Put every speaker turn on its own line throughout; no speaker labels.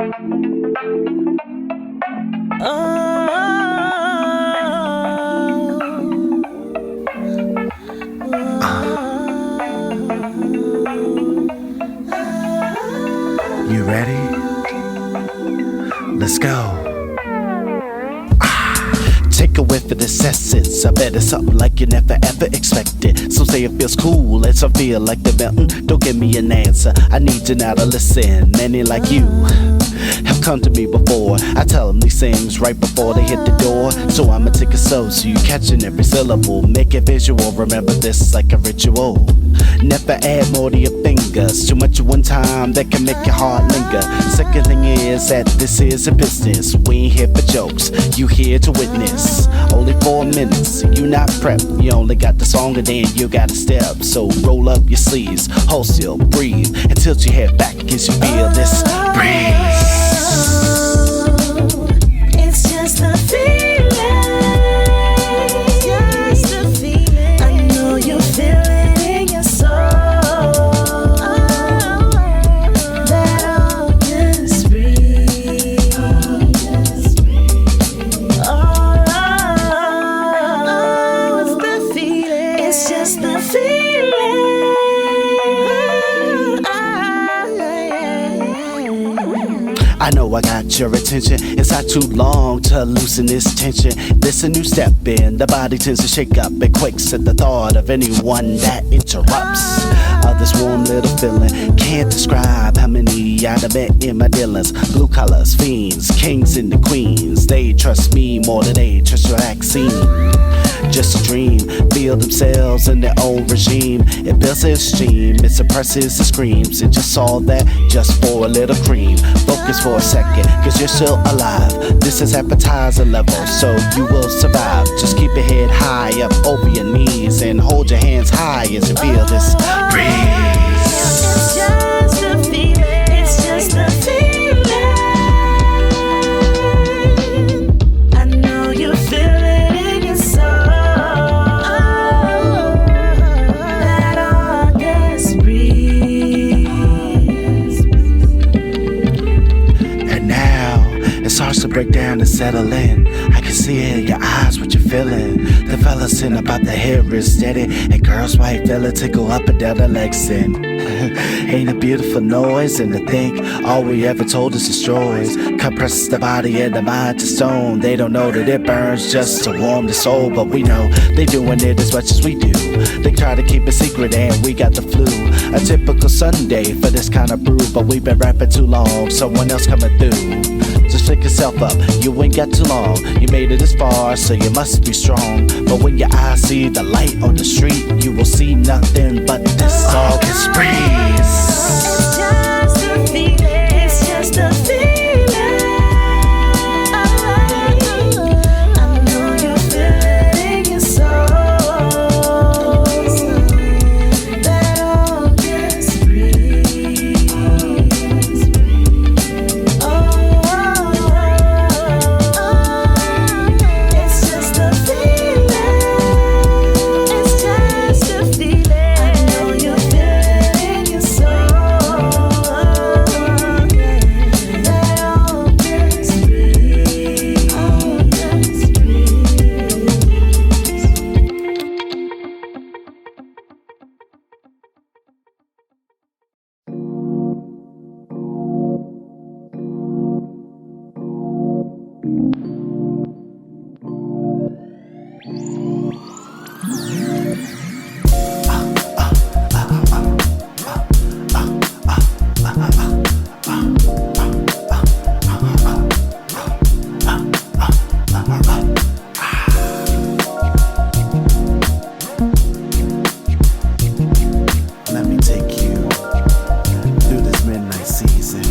You ready? Let's go. Take a whiff of this essence. I bet it's something like you never ever expected. Some say it feels cool, and some feel like the mountain. Don't give me an answer, I need you now to listen. Many like you have come to me before. I tell them these things right before they hit the door. So I'ma take it slow so you catching every syllable. Make it visual, remember this like a ritual. Never add more to your fingers. Too much at one time that can make your heart linger. Second thing is that this is a business. We ain't here for jokes, you here to witness. Only 4 minutes, you not prepped. You only got the song and then you gotta step. So roll up your sleeves, hold still, breathe, and tilt your head back as you feel this breeze.
It's just a feeling. Just a feeling. I know you feel it in your soul. That all just breathe. Oh, it's the feeling. It's just the feeling.
I know I got your attention. It's not too long to loosen this tension. This a new step in. The body tends to shake up and quakes at the thought of anyone that interrupts. This warm little feeling can't describe how many I've met in my dealings. Blue collars, fiends, kings and the queens. They trust me more than they trust your vaccine. Just a dream, feel themselves in their own regime. It builds their esteem, it suppresses the screams. And just all that, just for a little cream. Focus for a second, cause you're still alive. This is appetizer level, so you will survive. Just keep your head high up over your knees and hold your hands high as you feel this breeze.
It's just a feeling. It's just a feeling. I know you feel it in your soul. That all just breathe.
And now it starts to break down and settle in. I can see it in your eyes what you're feeling. The fellas in about the hair is steady, and girls might feel it tickle up and down the legs. And ain't a beautiful noise? And to think all we ever told us destroys, compresses the body and the mind to stone. They don't know that it burns just to warm the soul, but we know they doing it as much as we do. They try to keep it secret and we got the flu. A typical Sunday for this kind of brew, but we've been rapping too long, someone else coming through. Just pick yourself up, you ain't got too long. You made it this far, so you must be strong. But when your eyes see the light on the street, you will see nothing but this August breeze.
It's just a feeling. It's just a feeling. I know you feel it in your soul. That all just breathe. It's just a feeling. It's just a feeling. I know you feel it in your soul. That all just breathe. All just breathe.
Let me take you through this midnight season.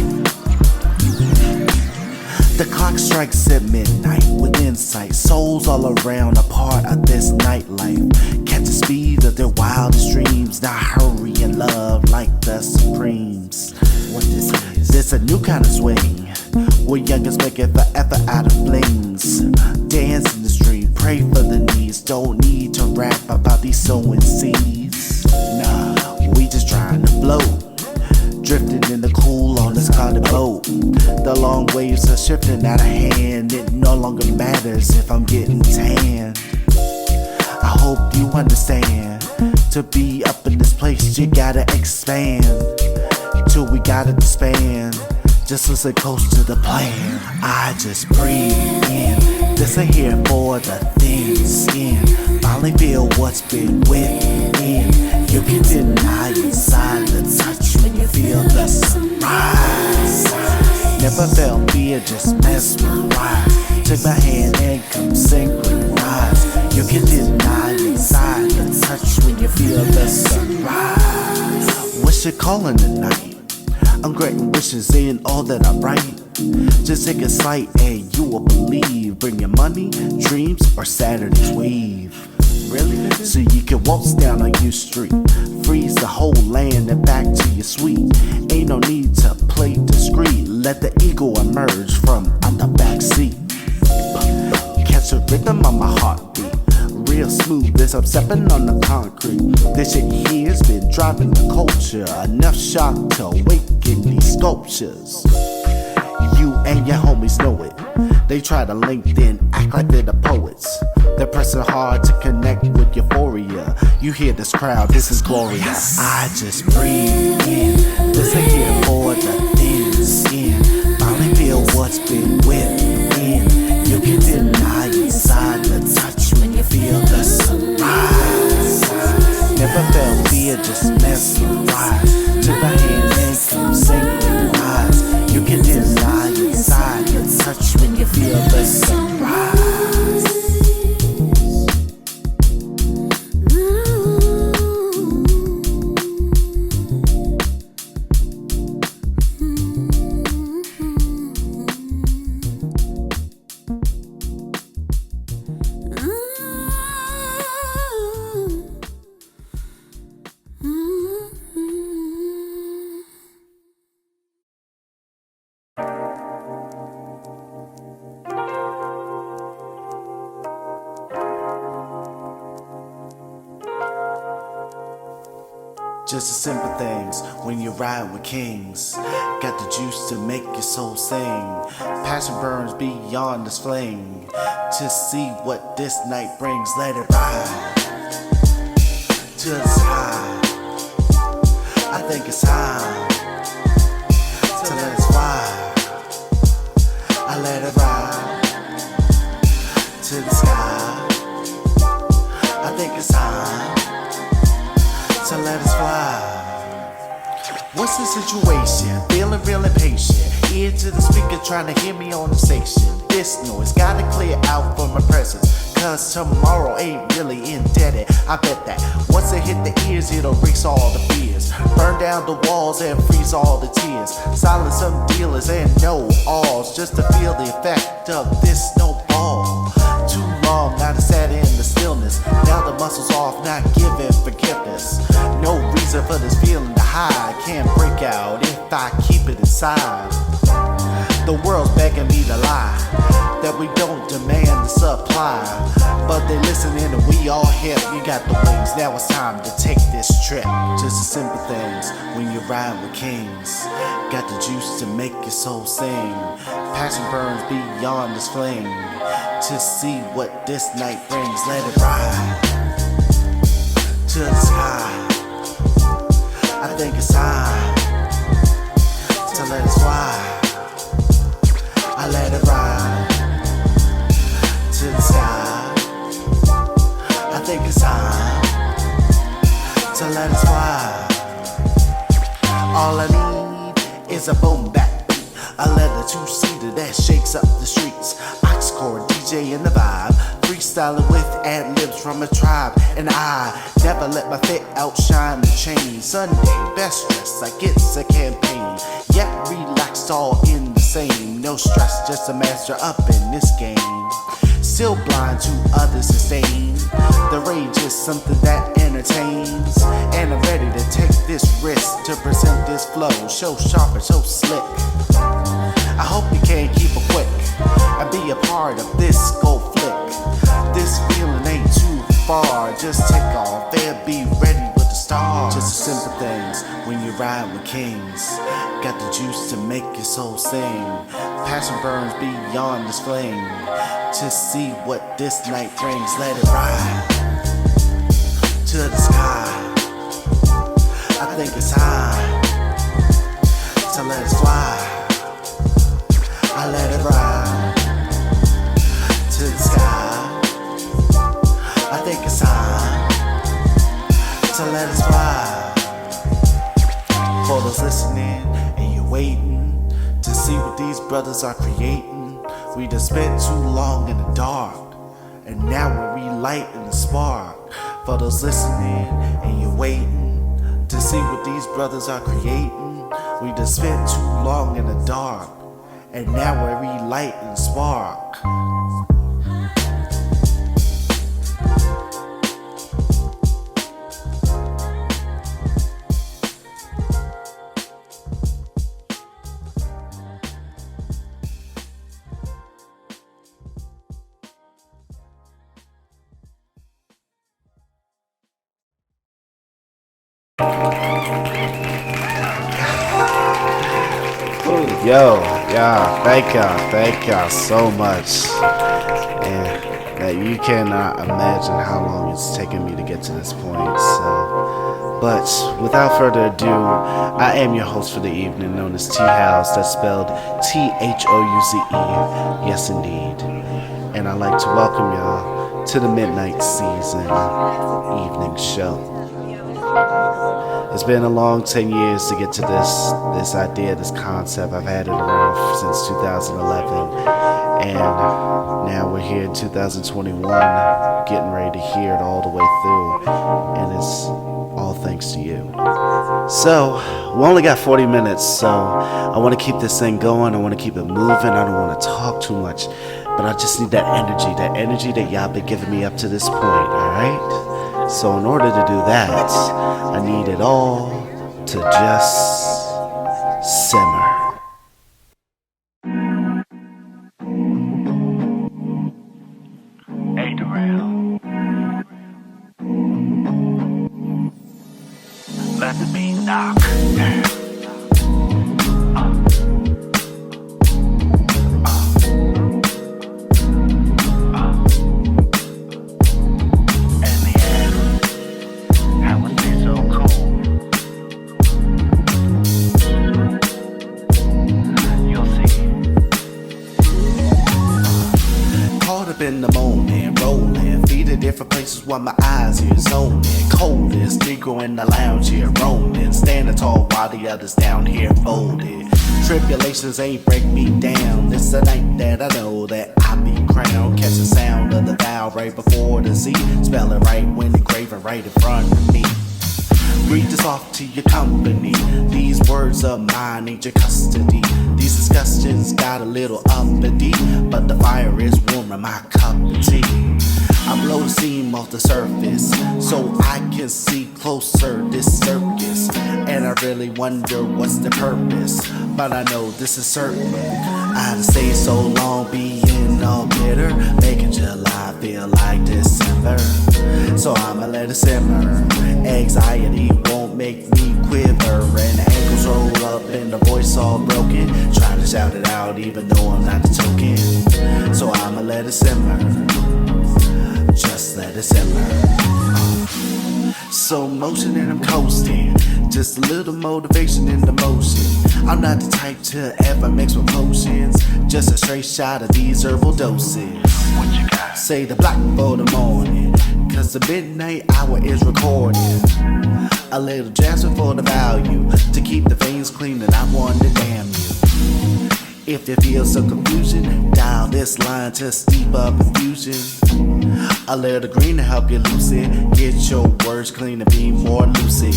The clock strikes at midnight with insight. Souls all around, a part of this nightlife. Catch the speed of their wildest dreams. Not hurry in love like the Supremes. What this is? There's a new kind of swing where youngins make it forever out of flings. Dance in the street, pray for the needs. Don't need to rap about these sowing seeds. Nah, we just trying to float. Drifting in the cool on this clouded boat. The long waves are shifting out of hand. It no longer matters if I'm getting tanned. I hope you understand. To be up in this place, you gotta expand. Till we gotta disband. Just listen close to the plan. I just breathe in. This ain't here for the thin skin. Finally feel what's been within. You can deny inside the touch when you feel the sunrise. Never felt fear, just mesmerized. Take my hand and come synchronize. You can deny inside the touch when you feel the sunrise. What's your calling tonight? I'm granting wishes in all that I write. Just take a sight and you will believe. Bring your money, dreams, or Saturday's weave. Really? So you can waltz down on your street. Freeze the whole land and back to your suite. Ain't no need to play discreet. Let the ego emerge from out the back seat. Catch the rhythm on my heartbeat. Real smooth as I'm stepping on the concrete. This shit here's been driving the culture. Enough shock to awaken these sculptures. You and your homies know it. They try to link then act like they're the poets. They're pressing hard to connect with euphoria. You hear this crowd, this is glorious. I just breathe in. This ain't here for the thin skin. Finally feel what's been within. You can deny inside the touch when you feel the sunrise. Never felt fear, just mesmerized. Took my hand and come synchronize. You can deny inside the touch when you feel the sunrise. Just the simple things when you ride with kings. Got the juice to make your soul sing. Passion burns beyond this flame. To see what this night brings, let it ride to the sky. I think it's time to let it fly. I let it ride to the sky. I think it's time to let us fly. What's the situation? Feeling real impatient. Ear to the speaker trying to hear me on the station. This noise gotta clear out from my presence. Cause tomorrow ain't really indebted. I bet that once it hit the ears, it'll erase all the fears. Burn down the walls and freeze all the tears. Silence some dealers and no alls. Just to feel the effect of this snowball. Too long, I sat in the stillness. Now the muscles off, not giving forgiveness. No reason for this feeling to hide. Can't break out if I keep it inside. The world's begging me to lie, that we don't demand the supply. But they listening and we all hip. You got the wings, now it's time to take this trip. Just the simple things when you ride with kings. Got the juice to make your soul sing. Passion burns beyond this flame. To see what this night brings, let it ride to the sky. I think it's time to let it fly. I let it ride to the sky. I think it's time to let it fly. All I need is a boom back beat, a leather two-seater that shakes up the streets. Oxcore DJ in the vibe, freestyling with ad-libs from a tribe. And I never let my fit outshine the chain. Sunday, best dress, I get a campaign. Yet relaxed, all in the same. No stress, just a master up in this game. Still blind to others' disdain. The rage is something that entertains. And I'm ready to take this risk to present this flow. So sharp and so slick. I hope you can keep it quick and be a part of this go flick. This feeling ain't too far. Just take off and be ready with the stars. Just the simple things when you ride with kings. Got the juice to make your soul sing. Passion burns beyond this flame. To see what this night brings. Let it ride to the sky. I think it's time to let it fly. I let it ride to the sky. I think it's time to let it fly. For those listening and you're waiting to see what these brothers are creating. We done spent too long in the dark, and now we're relighting the spark. For those listening and you're waiting to see what these brothers are creating. We done spent too long in the dark, and now we're relighting the spark. Yo, thank y'all so much. And that you cannot imagine how long it's taken me to get to this point. So, but without further ado, I am your host for the evening, known as T Houze. That's spelled T-H-O-U-Z-E. Yes, indeed. And I'd like to welcome y'all to the Midnight Season evening show. It's been a long 10 years to get to this idea, this concept. I've had it around since 2011, and now we're here in 2021, getting ready to hear it all the way through, and it's all thanks to you. So, we only got 40 minutes, so I want to keep this thing going. I want to keep it moving. I don't want to talk too much, but I just need that energy that y'all been giving me up to this point, alright? So in order to do that, I need it all to just simmer. Hey, Darrell. Let the beat knock. In the moment, rolling, feet in different places while my eyes here zoning. Coldest Negro in the lounge here, roaming, standing tall while the others down here folded. Tribulations ain't break me down. This the night that I know that I be crowned. Catch the sound of the vowel right before the Z. Spell it right when the graven right in front of me. Read this off to your company. These words of mine ain't your custody. These discussions got a little uppity, but the fire is warm in my cup of tea. I blow the steam off the surface so I can see closer this circus. And I really wonder what's the purpose, but I know this is certain. I'd stay so long being all bitter, making July feel like December. So I'ma let it simmer. Anxiety won't make me quiver, and ankles roll up and the voice all broken. Trying to shout it out even though I'm not the token. So I'ma let it simmer. Just let it simmer. So motion and I'm coasting. Just a little motivation in the motion. I'm not the type to ever mix with potions. Just a straight shot of these herbal doses. What you got? Say the black for the morning, cause the midnight hour is recording. A little jasper for the value, to keep the veins clean, and I want to damn you. If you feel some confusion, dial this line to steep up confusion. A little green to help you lucid, get your words clean and be more lucid.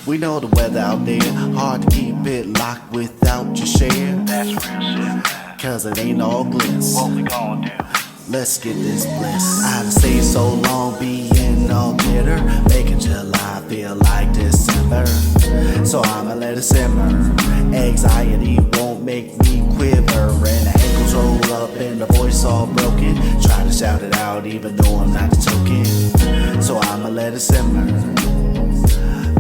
We know the weather out there, hard to keep it locked without your share. That's real shit, cause it ain't all bliss. What we gon' do? Let's get this bliss. I've stayed so long being all bitter, making July feel like December. So I'ma let it simmer. Anxiety won't make me quiver, and the ankles roll up and the voice all broken. Trying to shout it out even though I'm not the token. So I'ma let it simmer.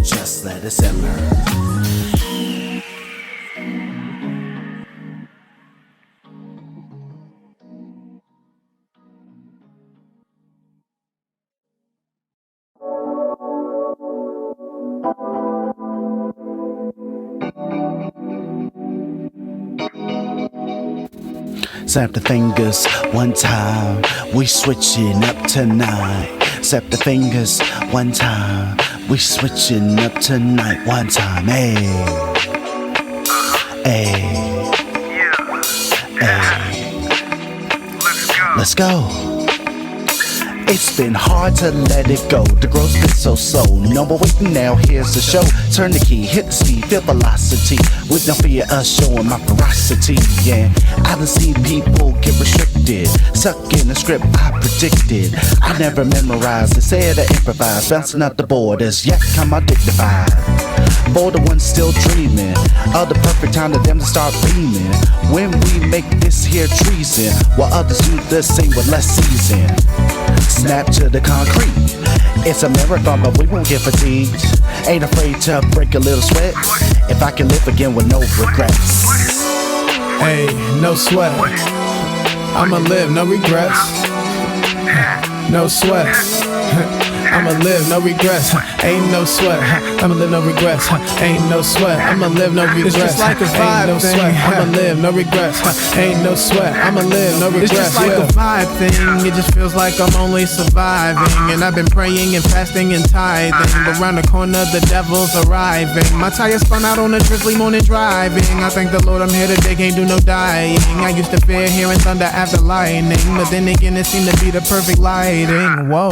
Just let it simmer. Snap the fingers one time, we switching up tonight. Snap the fingers one time, we switching up tonight. One time, hey, hey, hey. Let's go. It's been hard to let it go. The growth's been so slow. No more waiting now, here's the show. Turn the key, hit the speed, feel velocity. With no fear of showing my ferocity. Yeah, I done seen people get restricted, stuck in the script I predicted. I never memorized, instead I improvise. Bouncing out the borders, yet come out dignified. For the ones still dreaming of the perfect time to them to start beaming. When we make this here treason, while others do the same with less season. Snap to the concrete. It's a marathon, but we won't get fatigued. Ain't afraid to break a little sweat. If I can live again with no regrets.
Hey, no sweat. I'ma live, no regrets. No sweat. I'ma live, no regrets. Ain't no sweat. I'ma live, no regrets. Ain't no sweat. I'ma live, no regrets. It's just like a vibe. Ain't no sweat. I'ma live, no regrets. Ain't no sweat. I'ma live, no regrets. It's just like a vibe thing. It just feels like I'm only surviving. And I've been praying and fasting and tithing. But round the corner, the devil's arriving. My tire spun out on a drizzly morning driving. I thank the Lord I'm here today, can't do no dying. I used to fear hearing thunder after lightning. But then again, it seemed to be the perfect lighting. Whoa.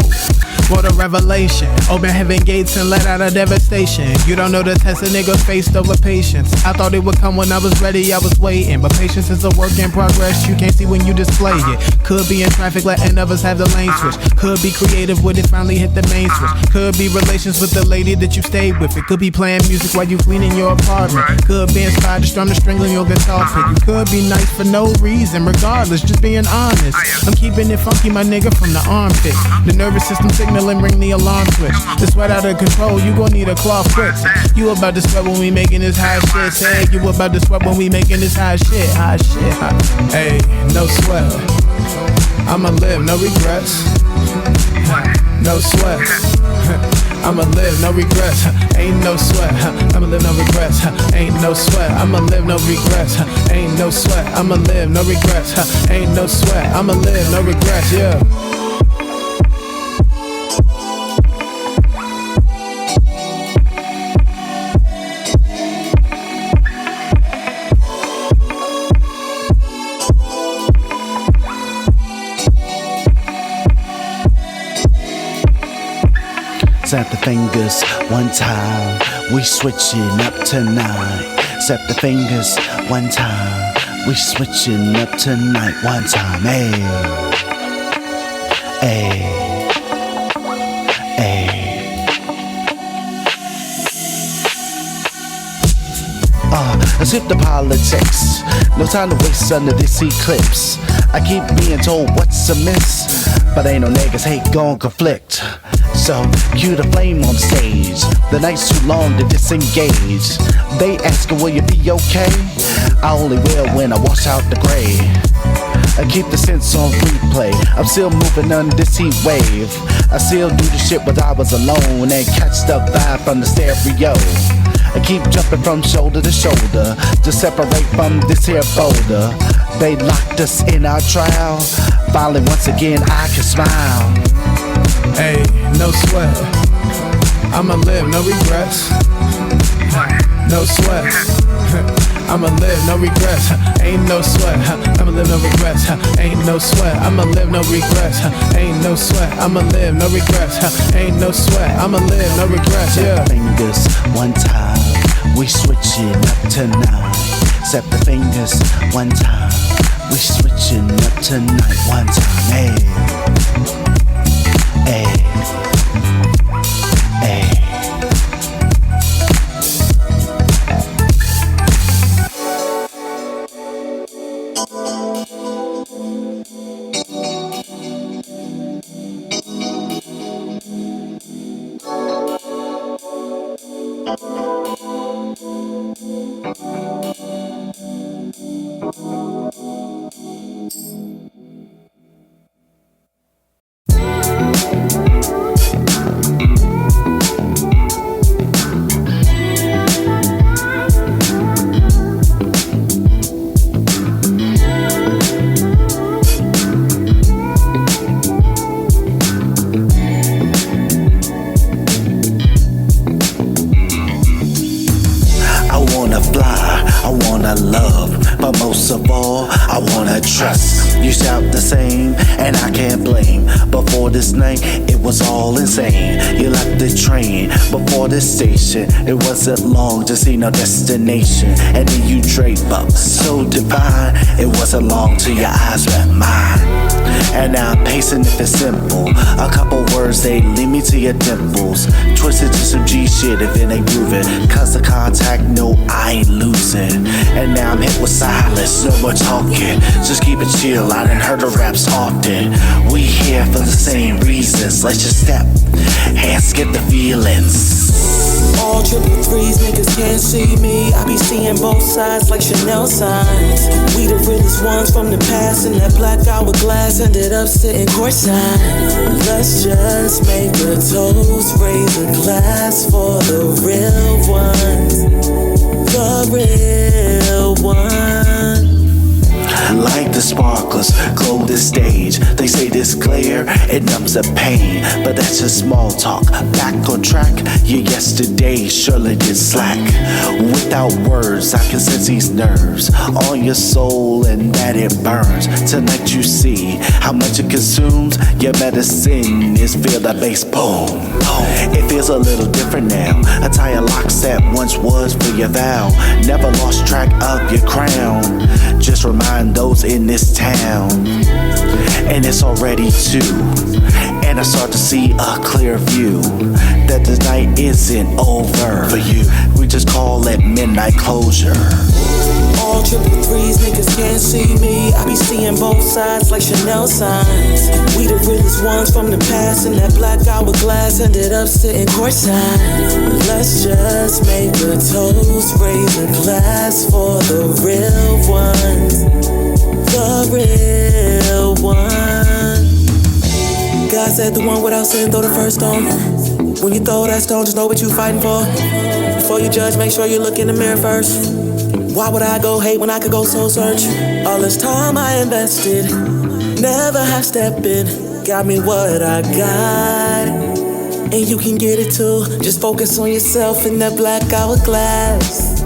What a revelation. Open heaven gates and let out a devastation. You don't know the test a nigga faced over patience. I thought it would come when I was ready, I was waiting. But patience is a work in progress, you can't see when you display it. Could be in traffic letting others have the lane switch. Could be creative when it finally hit the main switch. Could be relations with the lady that you stayed with. It could be playing music while you cleaning your apartment. Could be inspired to strum the string on your guitar pick. You could be nice for no reason, regardless, just being honest. I'm keeping it funky, my nigga, from the armpit. The nervous system signaling, ring the alarm switch. The sweat out of control, you gon' need a cloth quick. You about to sweat when we making this high shit. Say you about to sweat when we making this high shit. High shit. Hey, no sweat. I'ma live, no regrets. No sweat. I'ma live, no regrets. Ain't no sweat. I'ma live, no regrets. Ain't no sweat. I'ma live, no regrets. Ain't no sweat. I'ma live, no regrets. Ain't no sweat. I'ma live, no regrets. Yeah.
Snap the fingers one time, we switching up tonight. Snap the fingers one time, we switching up tonight. One time, hey, hey, hey. Let's hit the politics. No time to waste under this eclipse. I keep being told what's amiss, but ain't no niggas hate gon' conflict. So cue the flame on stage. The night's too long to disengage. They asking, will you be okay? I only will when I wash out the gray. I keep the sense on replay. I'm still moving on this heat wave. I still do the shit but I was alone and catch the vibe from the stereo. I keep jumping from shoulder to shoulder to separate from this here boulder. They locked us in our trial. Finally once again I can smile.
Hey, no sweat. I'ma live, no regrets. No sweat. I'ma live, no regrets. Ain't no sweat. I'ma live, no regrets. Ain't no sweat. I'ma live, no regrets. Ain't no sweat. I'ma live, no regrets. Ain't no sweat. I'ma live, no regrets. Yeah.
Fingers one time, we switching up tonight. Set the fingers one time, we switching up tonight. One time, hey. Hey, hey. But most of all, I wanna trust. You shout the same, and I can't blame. Before this night, it was all insane. You left the train before the station. It wasn't long to see no destination. And then you drape up, so divine. It wasn't long till your eyes met mine. And now I'm pacing if it's simple. A couple words, they lead me to your dimples. Twisted to some G shit if it ain't grooving. Cause the contact, no, I ain't losing. And now I'm hit with silence, no more talking. Just keep it chill, I done heard the raps often. We here for the same reasons. Let's just step and skip the feelings.
All triple threes, niggas can't see me. I be seeing both sides like Chanel signs. We the realest ones from the past, and that black hourglass ended up sitting courtside. Let's just make a toast, raise a glass for the real ones. The real ones.
Like the sparklers, glow the stage. They say this glare, it numbs the pain. But that's just small talk. Back on track, your yesterday surely did slack. Without words, I can sense these nerves on your soul and that it burns. Tonight you see how much it consumes. Your medicine is feel the bass boom. It feels a little different now. A tire locks that once was for your vow. Never lost track of your crown. Just remind those in this town. And it's already 2. And I start to see a clear view that the night isn't over for you. We just call it midnight closure.
All triple threes, niggas can't see me. I be seeing both sides like Chanel signs. We the realest ones from the past, and that black hourglass ended up sitting courtside. Let's just make a toast, raise a glass for the real ones. The real one. God said the one without sin throw the first stone. When you throw that stone, just know what you fighting for. Before you judge, make sure you look in the mirror first. Why would I go hate when I could go soul search? All this time I invested, never half stepping, got me what I got. And you can get it too, just focus on yourself in that black hourglass.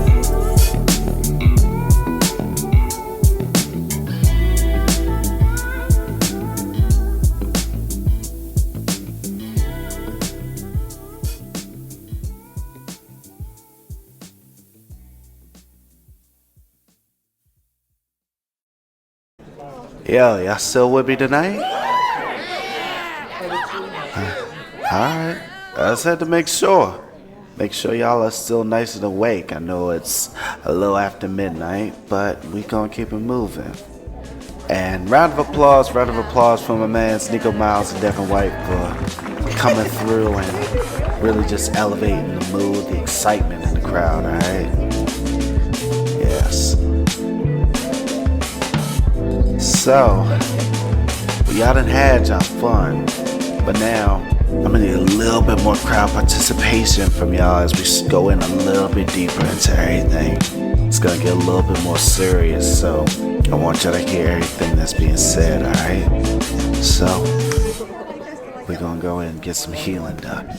Yo, y'all still with me tonight? Alright, I just had to make sure. Make sure y'all are still nice and awake. I know it's a little after midnight, but we gonna keep it moving. And round of applause for my man Sneeko Miles and Devin White for coming through and really just elevating the mood, the excitement in the crowd, alright? Yes. So, y'all done had y'all fun, but now I'm gonna need a little bit more crowd participation from y'all as we go in a little bit deeper into everything. It's gonna get a little bit more serious, so I want y'all to hear everything that's being said, alright? So, we're gonna go in and get some healing done.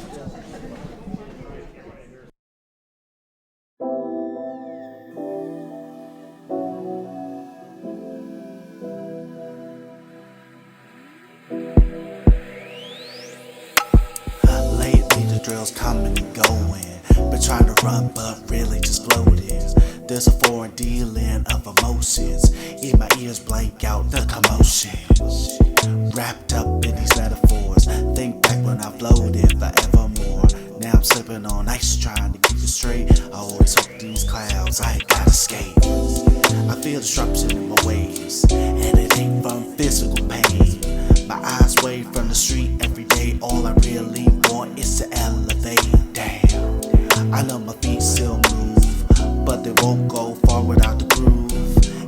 Drills coming and going, been trying to run but really just floating. There's a foreign dealing of emotions, in my ears blank out the commotion. Wrapped up in these metaphors, think back when I floated forevermore. Now I'm slipping on ice trying to keep it straight. I always hope these clouds I gotta escape. I feel disruption in my waves, and it ain't from physical pain. My eyes wave from the street every day. All I really want is to elevate. Damn, I know my feet still move, but they won't go far without the groove.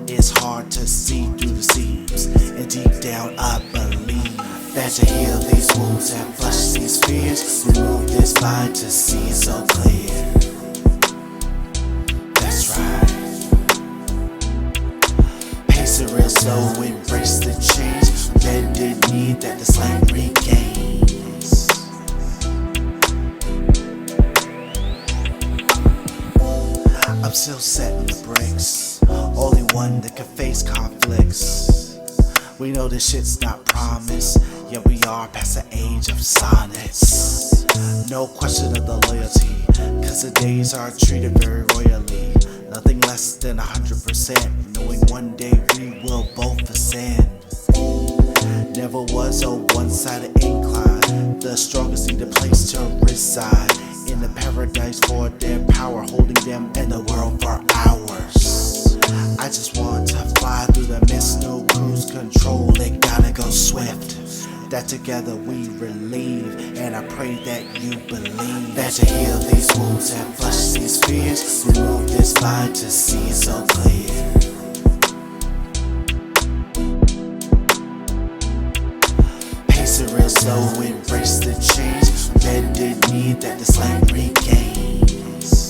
It's hard to see through the seams, and deep down I believe that to heal these wounds and flush these fears, remove this mind to see it so clear. That's right. Pace it real slow, embrace the change. Bended knee that the slang regains. I'm still setting the bricks. Only one that can face conflicts. We know this shit's not promised, yet we are past the age of sonnets. No question of the loyalty, cause the days are treated very royally. Nothing less than 100%, knowing one day we will both ascend. Never was a one-sided incline. The strongest need a place to reside. In the paradise for their power, holding them and the world for ours. I just want to fly through the mist, no cruise control, it gotta go swift. That together we relieve, and I pray that you believe that you heal these wounds and flush these fears. Remove this mind to see it so clear. Pace it real slow, embrace the change. Bended knee that this land regains.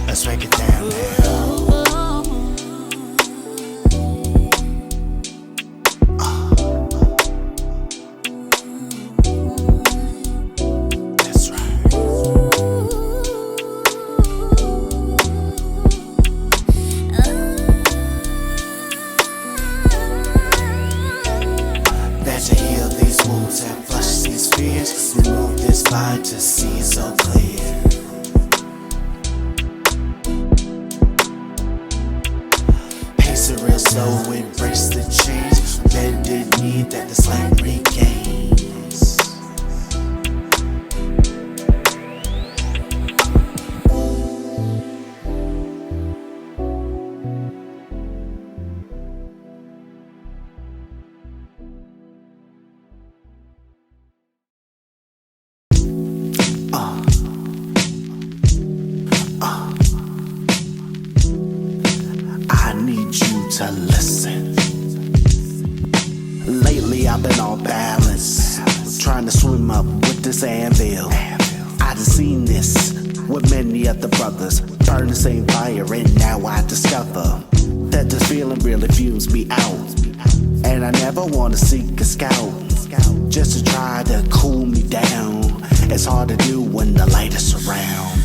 Let's break it down now. To heal these wounds and flush these fears. Remove this mind to see it so clear. Pace it real slow, embrace the change. Bended knee that this land regains. I need you to listen. Lately I've been off balance, trying to swim up with this anvil. I done seen this with many other brothers, burn the same fire, and now I discover that this feeling really fumes me out. And I never wanna seek a scout, just to try to cool me down. It's hard to do when the light is around.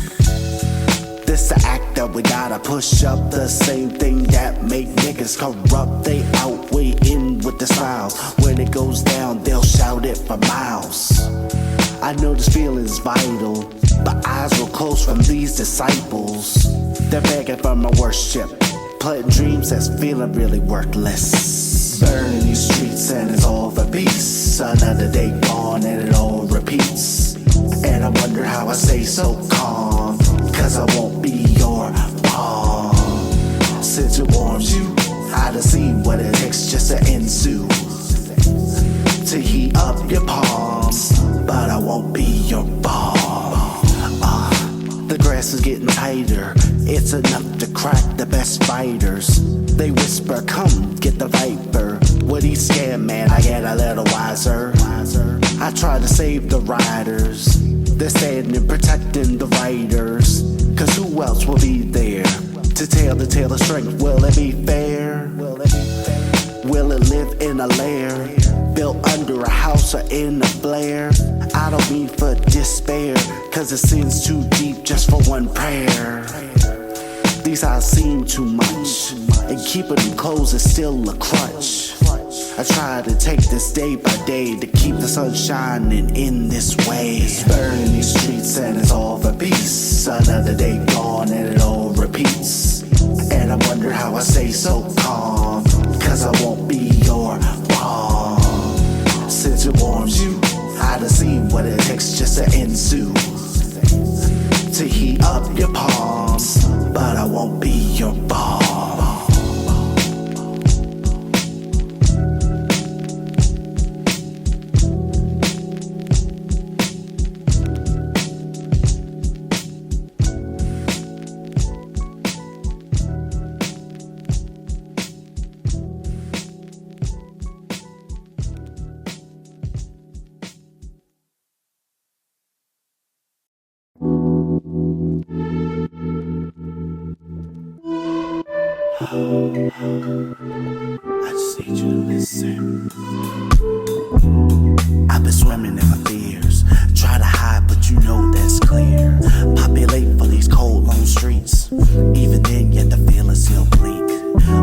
This the act that we gotta push up, the same thing that make niggas corrupt. They outweigh in with the smiles. When it goes down, they'll shout it for miles. I know this feeling's vital, but eyes will close from these disciples. They're begging for my worship, putting dreams that's feeling really worthless. Burning these streets and it's all for peace. Another day gone and it all repeats. And I wonder how I stay so calm, cause I won't be your palm. Since it warms you, I done seen what it takes just to ensue, to heat up your palms, but I won't be your balm. The grass is getting tighter, it's enough to crack the best fighters. They whisper, come get the viper. With each scam man, I get a little wiser. I try to save the riders, they're standing protecting the riders. Cause who else will be there to tell the tale of strength? Will it be fair? Will it live in a lair, built under a house or in a flare? I don't mean for despair, cause it seems too deep just for one prayer. These eyes seem too much, and keeping them closed is still a crutch. I try to take this day by day to keep the sun shining in this way. It's burning these streets and it's all for peace. Another day gone and it all repeats. And I wonder how I stay so calm, cause I won't be your balm. Since it warms you, I done seen what it takes just to ensue, to heat up your palms, but I won't be your balm. I just need you to listen. I've been swimming in my fears, try to hide but you know that's clear. Populate for these cold lone streets, Even then, yet the feeling's still bleak.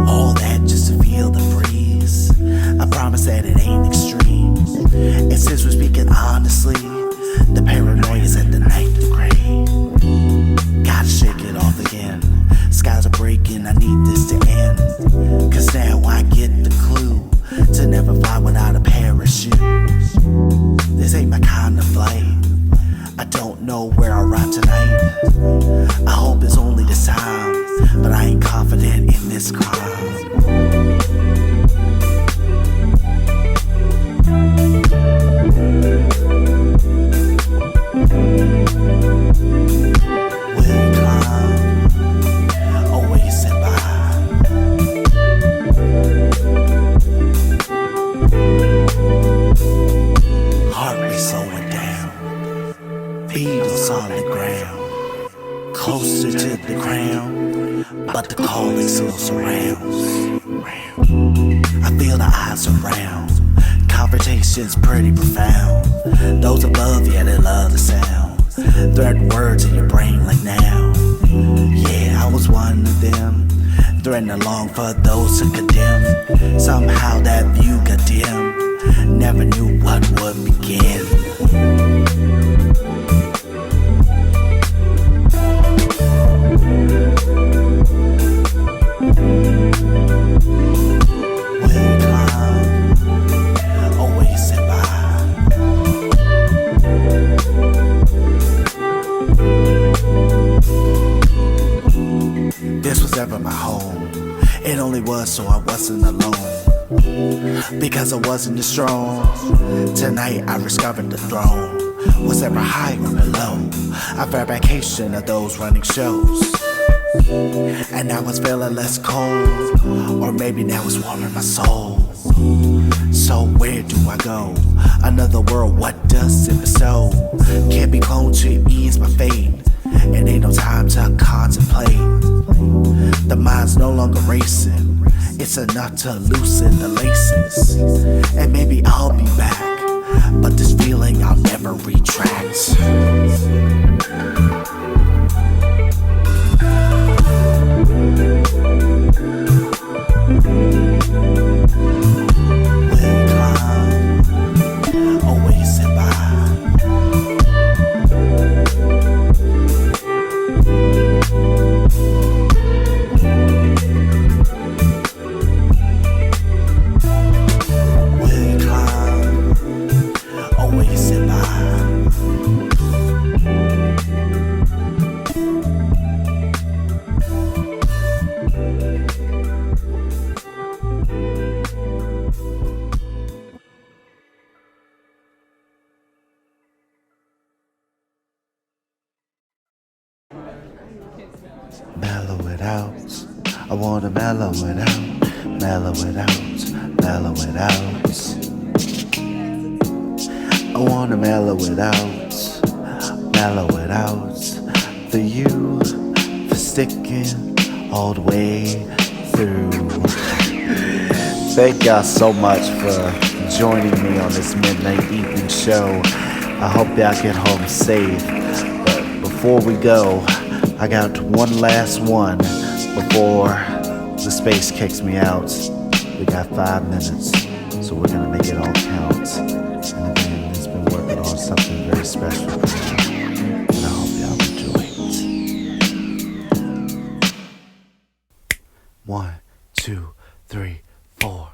All that just to feel the breeze. I promise that it ain't extreme. And since we're speaking honestly, the paranoia's at the 9th degree. Gotta shake it off again. Skies are breaking, I need this to end. Cause now I get the clue to never fly without a parachute. This ain't my kind of flight. I don't know where I'll ride tonight. I hope it's only this time, but I ain't confident in this crime. Closer to the ground, but the calling still surrounds. I feel the eyes around, conversations pretty profound. Those above, yeah, they love the sound. Threaten words in your brain like now. Yeah, I was one of them, threading along for those to condemn. Somehow that view got dim, never knew what would begin. My home, it only was so I wasn't alone. Because I wasn't as strong. Tonight I discovered the throne was ever high or below, a fabrication of those running shows. And now it's feeling less cold, or maybe now it's warming my soul. So where do I go? Another world, what does it bestow? Can't be cloned to ease my fate, and ain't no time to contemplate. The mind's no longer racing, it's enough to loosen the laces. And maybe I'll be back, but this feeling I'll never retract. Mellow it out, I wanna mellow it out, mellow it out, mellow it out. I wanna mellow it out for you, for sticking all the way through. Thank y'all so much for joining me on this midnight evening show. I hope y'all get home safe, but before we go, I got one last one before the space kicks me out. We got 5 minutes, so we're gonna make it all count. And again, it's been working on something very special for me, and I hope y'all enjoy it. 1, 2, 3, 4.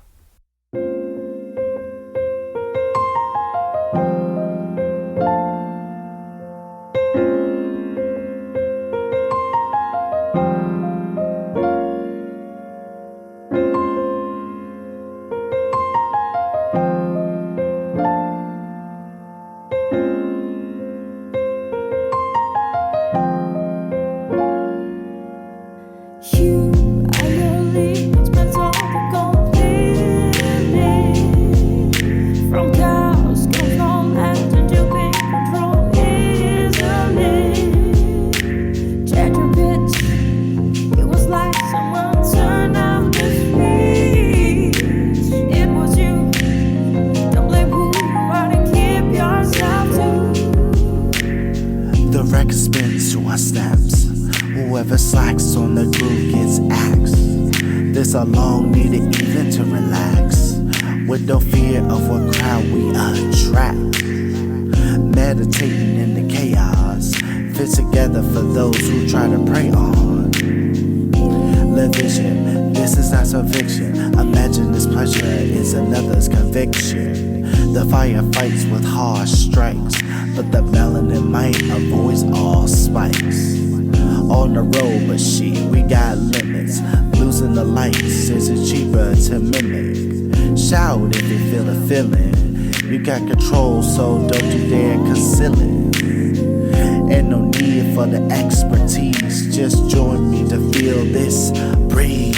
You are your leads, but all the complete.
a long needed evening to relax, with no fear of what crowd we attract. Meditating in the chaos, fit together for those who try to prey on. Live vision, this is not some fiction. Imagine this pleasure is another's conviction. The fire fights with harsh strikes, but the melanin might avoid all spikes. On the road, but shit, we got limits. Losing the lights is it cheaper to mimic. Shout if you feel a feeling. You got control, so don't you dare conceal it. Ain't no need for the expertise. Just join me to feel this breeze.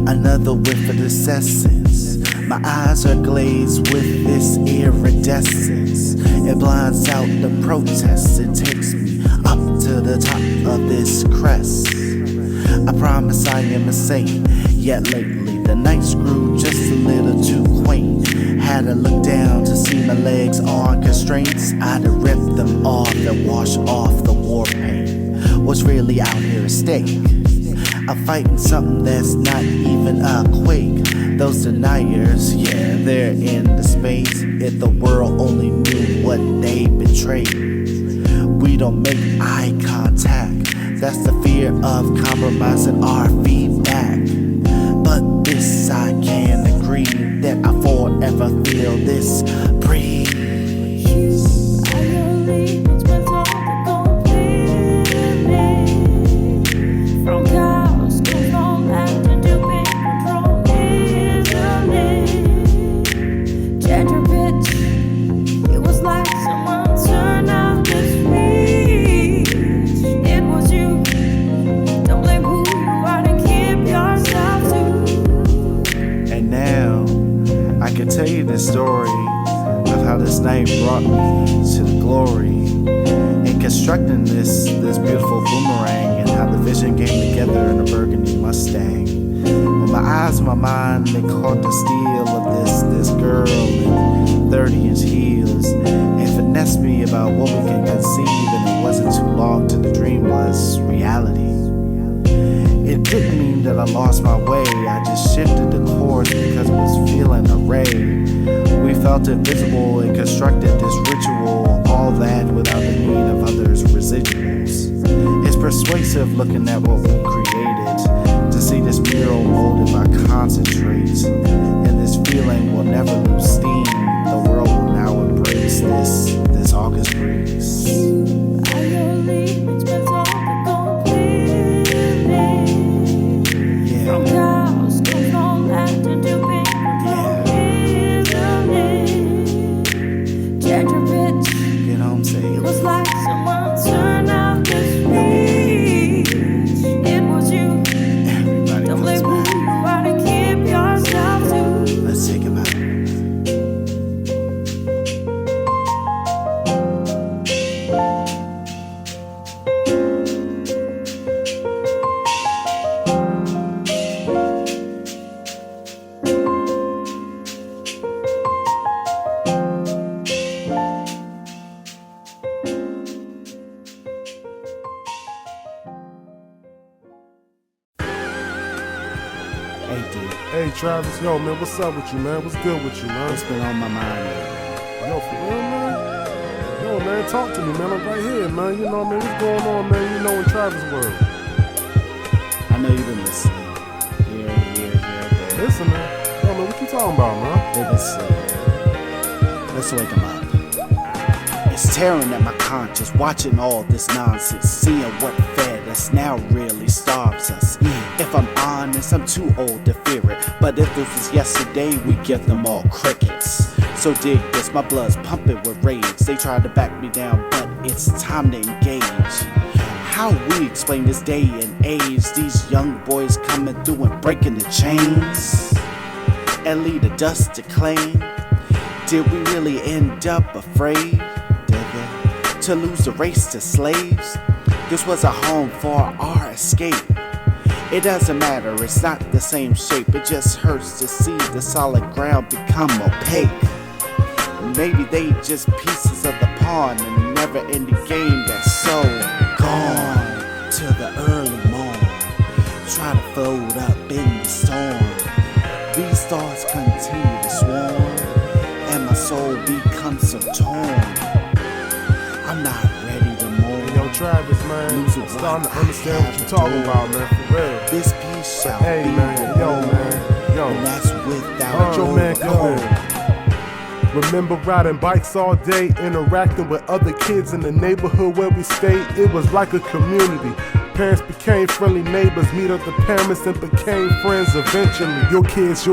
Another whiff of this essence. My eyes are glazed with this iridescence. It blinds out the protests. It takes me up to the top of this crest. I promise I am a saint. Yet lately the nights grew just a little too quaint. Had to look down to see my legs on constraints. I'd have ripped them off and wash off the war paint. What's really out here at stake? I'm fighting something that's not even a quake. Those deniers, yeah, they're in the space. If the world only knew what they betrayed. We don't make eye contact. That's the fear of compromising our feedback. But this I can agree that I forever feel this breeze. I can tell you the story of how this night brought me to the glory in constructing this beautiful boomerang, and how the vision came together in a burgundy Mustang. With my eyes and my mind, they caught the steel of this girl in 30-inch heels and finessed me about what we can conceive, and it wasn't too long till the dream was reality. It didn't mean that I lost my way, I just shifted the course because it was feeling a ray. We felt invisible and constructed this ritual, all that without the need of others' residuals. It's persuasive looking at what we created, to see this mural molded by concentrates, and this feeling will never lose steam. The world will now embrace this August breeze.
Hey Travis, yo man, what's up with you, man? What's good with you, man?
It's been on my mind, man.
Yo, for real, man? Yo, man, talk to me, man. I'm right here, man. You know, man, what's going on, man? You know, in Travis' world.
I know you've been listening. Here.
Listen, man. Yo, man, what you talking about, man?
They've been sleeping. Let's wake them up. It's tearing at my conscience, watching all this nonsense, seeing what fed us now really starves us. If I'm honest, I'm too old to fear it, but if this was yesterday, we give them all crickets. So dig this, my blood's pumping with rage. They tried to back me down, but it's time to engage. How we explain this day and age? These young boys coming through and breaking the chains and leave the dust to claim. Did we really end up afraid, to lose the race to slaves? This was a home for our escape. It doesn't matter, it's not the same shape. It just hurts to see the solid ground become opaque. Maybe they just pieces of the pawn in a never-ending game that's so gone. Till the early morn, try to float up in the storm. These thoughts continue to swarm, and my soul becomes so torn. I'm not ready to mourn.
Hey, yo, Travis, man, I'm starting to understand what you're talking about, man, for real.
This piece shall
Hey,
be
man, yo,
and that's without
your man,
goal.
Remember riding bikes all day, interacting with other kids in the neighborhood where we stayed. It was like a community. Parents became friendly neighbors, meet other parents and became friends eventually. Your kids,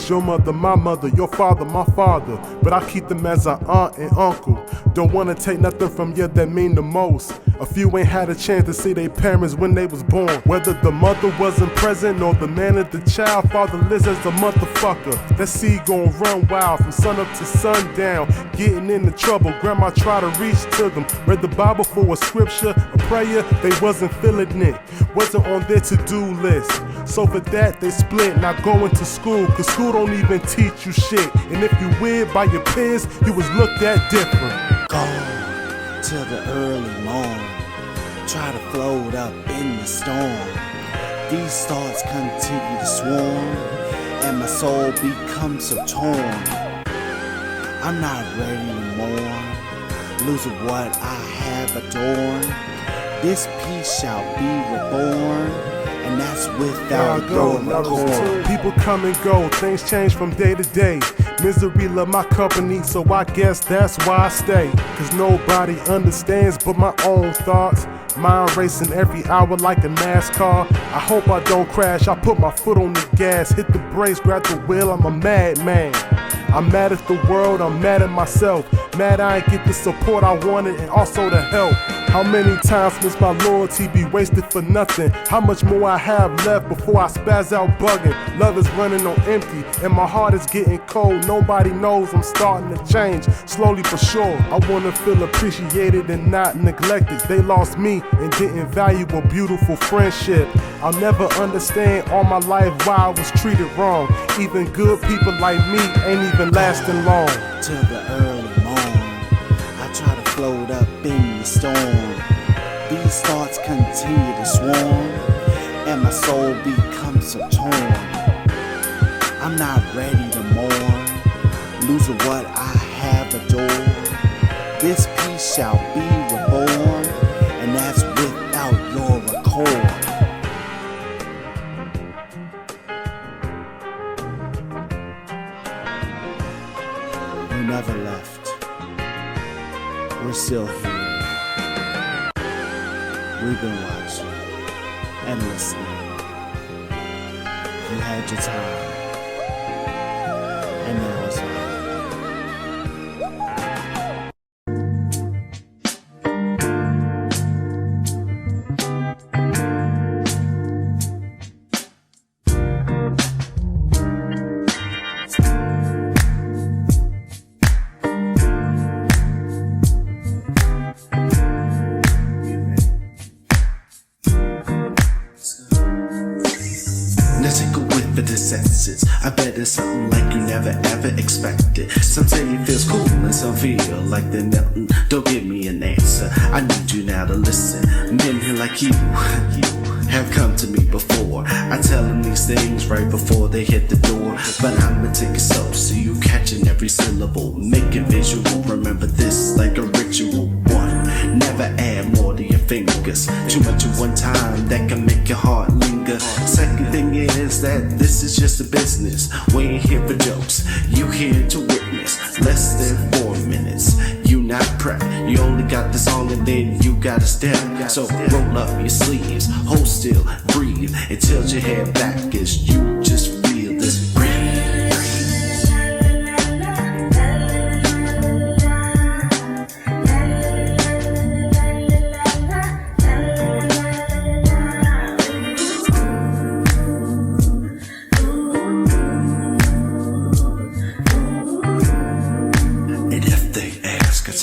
your mother, my mother, your father, my father. But I keep them as an aunt and uncle. Don't wanna take nothing from you that mean the most. A few ain't had a chance to see their parents when they was born. Whether the mother wasn't present or the man of the child, fatherless as a motherfucker. That seed gon' run wild from sun up to sundown, getting into trouble. Grandma tried to reach to them, read the Bible for a scripture, a prayer, they wasn't feeling it. Wasn't on their to-do list. So for that they split, not going to school, cause school don't even teach you shit. And if you weird by your peers, you was looked at different.
Gone till the early morn, try to float up in the storm. These thoughts continue to swarm, and my soul becomes so torn. I'm not ready to mourn, losing what I have adorned. This peace shall be reborn, and that's without your accord.
People come and go, things change from day to day. Misery love my company, so I guess that's why I stay. Cause nobody understands but my own thoughts. Mind racing every hour like a NASCAR. I hope I don't crash, I put my foot on the gas, hit the brakes, grab the wheel, I'm a madman. I'm mad at the world, I'm mad at myself. Mad I ain't get the support I wanted and also the help. How many times must my loyalty be wasted for nothing? How much more I have left before I spaz out bugging? Love is running on empty and my heart is getting cold. Nobody knows I'm starting to change, slowly but sure. I wanna feel appreciated and not neglected. They lost me and didn't value a beautiful friendship. I'll never understand all my life why I was treated wrong. Even good people like me ain't even lasting long.
Till the early morn, I try to float up in the storm. These thoughts continue to swarm, and my soul becomes so torn. I'm not ready to mourn, losing what I have adored. This peace shall be reborn, and that's without your accord. You never left. We're still here. We've been watching and listening. You had your time, and now it's over. Now take a whiff of the senses. I bet it's something like you never ever expected. Some say it feels cool and some feel like they're melting. Don't give me an answer, I need you now to listen. Men here like you have come to me before. I tell them these things right before they hit the door. But I'ma take it slow so you catching every syllable. Make it visual, remember this like a ritual. One, never add more to your fingers. Too much at one time, that can make your heart linger. Second thing is that this is just a business. We ain't here for jokes, you here to witness. Less than 4 minutes, you not prep. You only got the song and then you gotta step. So roll up your sleeves, hold still, breathe, and tilt your head back as you just feel this breeze.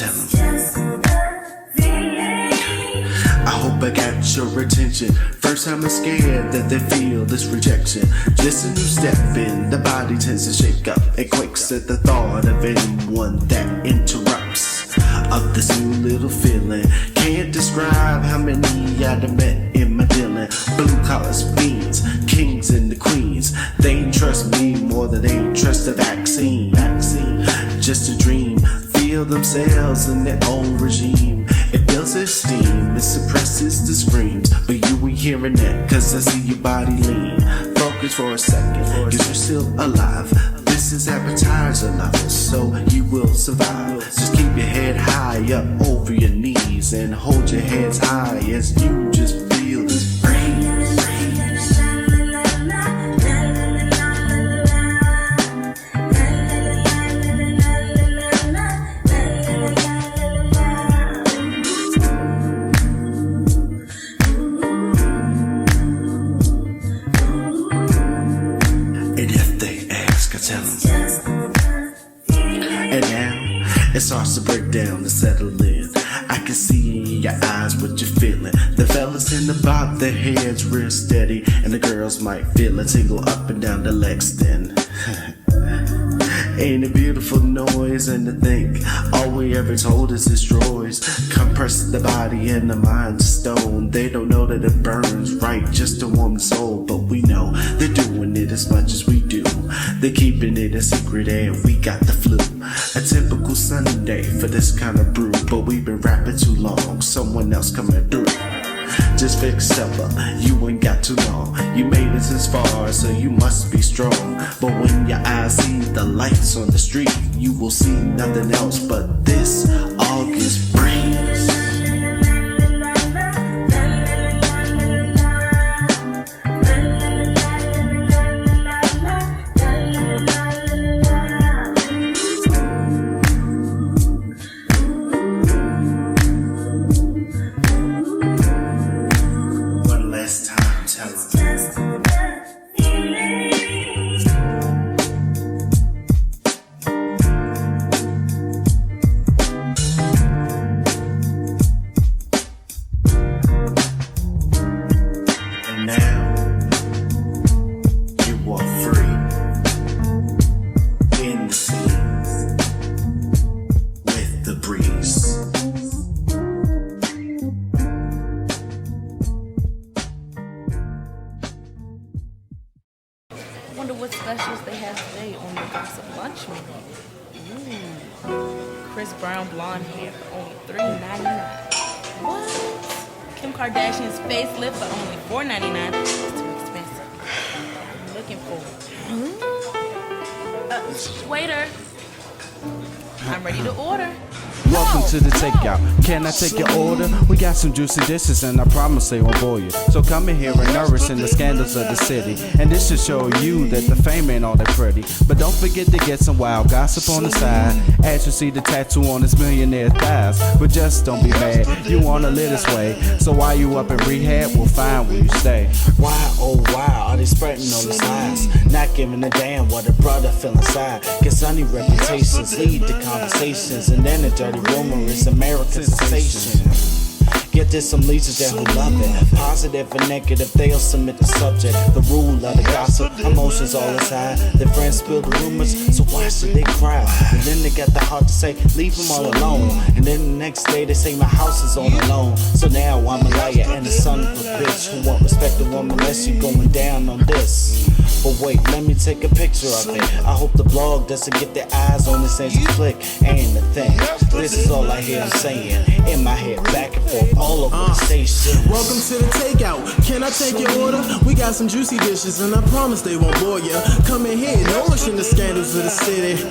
tell them. I hope I got your attention. First time I'm scared that they feel this rejection. Just a new step in, the body tends to shake up. It quakes at the thought of anyone that interrupts of this new little feeling. Can't describe how many I done met in my dealing. Blue collars, fiends, kings and the queens. They ain't trust me more than they trust the vaccine. Just a dream, feel themselves in their own regime. It builds their steam, it suppresses the screams. But you ain't hearing that, cause I see your body lean. Focus for a second, cause you're still alive. This is appetizer level, so you will survive. Just keep your head high up over your knees and hold your heads high as you just feel this breeze. Tell them. And now it starts to break down and settle in. I can see in your eyes what you're feeling. The fellas tend to bob their heads real steady, and the girls might feel a tingle up and down the legs then. Ain't a beautiful noise, and to think all we ever told is destroys. Compress the body and the mind to stone. They don't know that it burns right just to warm the soul, but we know they're doing it as much as we do. They're keeping it a secret and we got the flu. A typical Sunday for this kind of brew, but we've been rapping too long, someone else coming through. Just fix step up, you ain't got too long. You made it this far, so you must be strong. But when your eyes see the lights on the street, you will see nothing else but this August breeze.
Wonder what specials they have today on the Gossip Lunch menu. Chris Brown blonde hair for only $3.99. What? Kim Kardashian's facelift for only $4.99. It's too expensive. I'm looking for. Waiter. I'm ready to order.
Welcome to the takeout. Can I take your order? We got some juicy dishes and I promise they won't bore you. So come in here and nourish in the scandals of the city. And this should show you that the fame ain't all that pretty. But don't forget to get some wild gossip on the side as you see the tattoo on this millionaire thighs. But just don't be mad, you wanna live this way. So while you up in rehab, we'll find where you stay.
Why, oh why, are they spreading all these lies? Not giving a damn what a brother feel inside. Cause sunny reputations lead to conversations, and then a dirty rumor is America's sensation. Get this, some leaders there who love it. Positive and negative, they'll submit the subject. The rule of the gossip, emotions all inside. Their friends spill the rumors, so why should they cry? And then they got the heart to say, leave them all alone. And then the next day they say my house is on alone. So now I'm a liar and the son of a bitch who won't respect a woman unless you going down on this. But wait, let me take a picture of it. I hope the blog doesn't get their eyes on this as you click. Ain't the thing. This is all I hear them saying in my head, back and forth, all over the station.
Welcome to the takeout. Can I take your order? We got some juicy dishes and I promise they won't bore you. Come in here, nourishing the scandals of the city.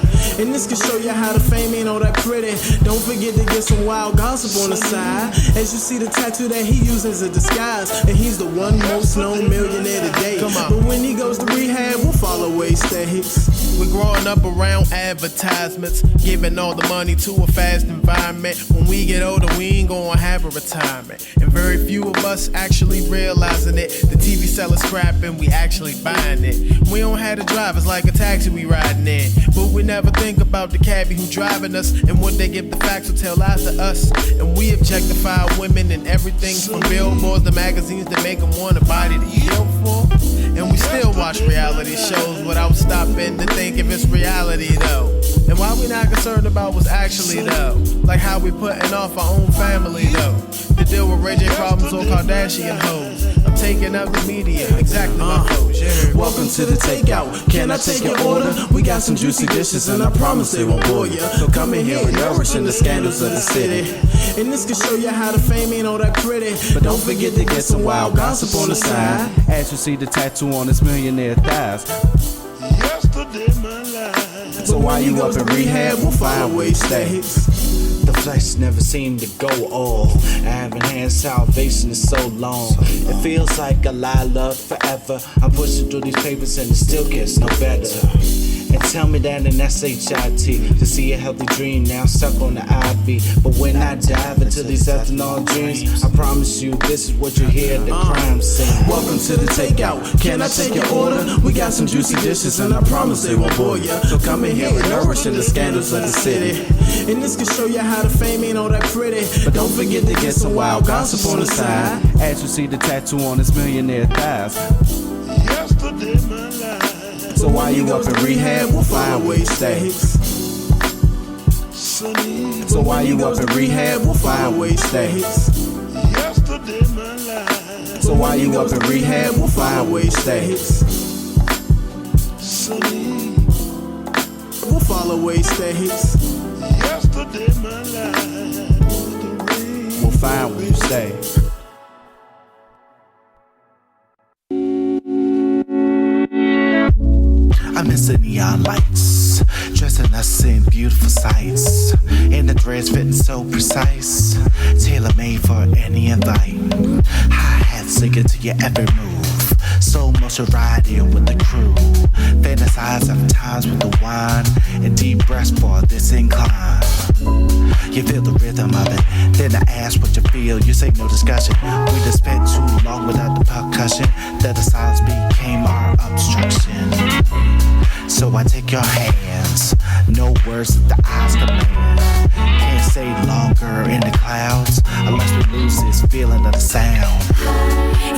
And this can show you how the fame ain't all that pretty. Don't forget to get some wild gossip on the side. As you see the tattoo that he uses as a disguise. And he's the one most known millionaire today. But when he goes to rehab, we'll follow way stays. We're growing up around advertisements, giving all the money to a fast environment. When we get older, we ain't gonna have a retirement. And very few of us actually realizing it. The TV seller's scrapping, we actually buying it. We don't have to drive, it's like a taxi we riding in. But we never think about the cabbie who driving us, and what they give the facts will tell lies to us. And we objectify women and everything from billboards to magazines that make them want a body to kill for. And we still watch reality shows without stopping to think if it's reality though. And why we not concerned about what's actually though? Like how we putting off our own family though, to deal with Ray J problems or Kardashian hoes. I'm taking up the media, exactly my clothes, yeah.
Welcome to the takeout. Can I take your order? We got some juicy dishes and I promise they won't bore ya. So come in here and nourish in the scandals of the city.
And this can show you how the fame ain't all that pretty.
But don't forget to get some wild gossip on the side. As you see the tattoo on his millionaire thighs.
Yesterday my life.
So while you up in rehab, we'll find ways stays.
The flesh never seemed to go off. I haven't had salvation in so long. It feels like a lie, love forever. I'm pushing through these papers and it still gets no better. And tell me that in SHIT to see a healthy dream now stuck on the IV. But when I dive into these ethanol dreams, I promise you this is what you hear at the crime scene.
Welcome to the takeout. Can I take your order? We got some juicy dishes and I promise they won't bore ya. So come in here and nourish in the scandals of the city.
And this can show you how the fame ain't all that pretty.
But don't forget to get some wild gossip on the side. As you see the tattoo on his millionaire thighs.
Yesterday my life.
So while you up in rehab, we'll find ways stays. So while you up in rehab, we'll find ways stays.
Yesterday my life.
So while you up in rehab, we'll find ways stays.
We'll follow ways stays.
Yesterday my life.
We'll find where you stay.
I miss the neon lights, dressing us in beautiful sights. And the threads fitting so precise, tailor-made for any invite. Hi-hat sinking to your every move, slow motion riding with the crew. Fantasize of times with the wine, and deep breaths for this incline. You feel the rhythm of it, then I ask what you feel, you say no discussion. We just spent too long without the percussion, that the silence became our obstruction. So I take your hands, no words that the eyes command. Can't stay longer in the clouds, unless we lose this feeling of the sound.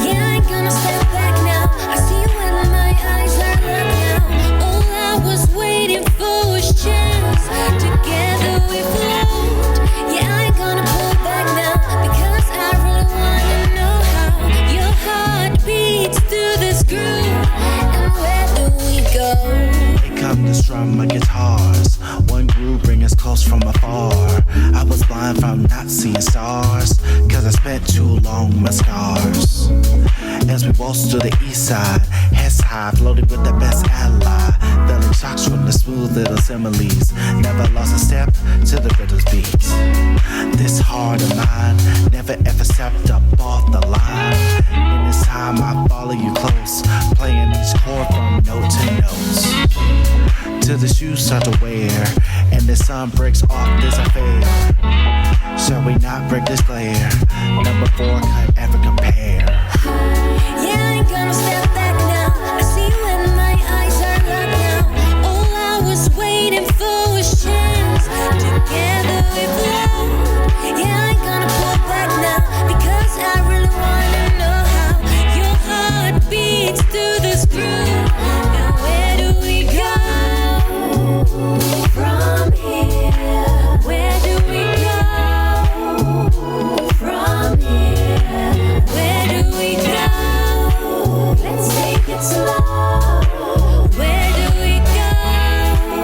Yeah, I ain't gonna step back now. I see you when my eyes are locked now. All I was waiting for was chance. Together we float. Yeah, I ain't gonna pull back now, because I really wanna know how your heart beats through this groove. And where do we go?
They come to strum my guitars, one groove bring us close from afar. I was blind from not seeing stars, cause I spent too long with scars. As we waltz to the east side, heads high, floating with the best ally. Feeling shocks from the smooth little similes, never lost a step to the rhythm's beat. This heart of mine never ever stepped up off the line. In this time I follow you close, playing each chord from note to note, till the shoes start to wear and the sun breaks off this affair. Shall we not break this glare? Number 4 could ever compare.
Yeah, I ain't gonna step back now. I see you when my eyes are locked now. All I was waiting for was chance. Together we float. Yeah, I ain't gonna pull back now, because I really wanna know how your heart beats through this groove. And where do we go from here? Where do we go from here? Where do we go? Let's take it slow. Where do we go?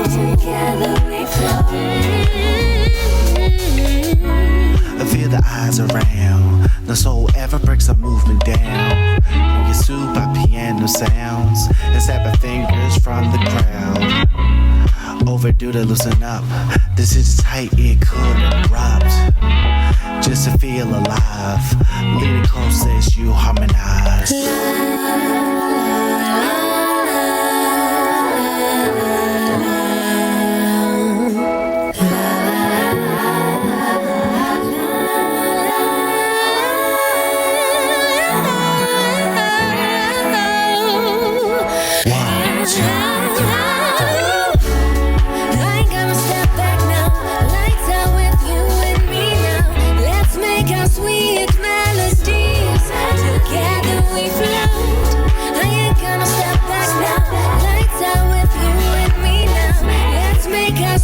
Together we flow.
I feel the eyes around, no soul ever breaks a movement down. And you're soothed by piano sounds, and snapping fingers from the crowd. Overdue to loosen up, this is tight, it could erupt. Just to feel alive, leaning close as you harmonize.
La, la, la,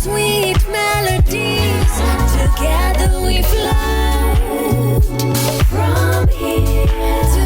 sweet melodies. Together we float from here to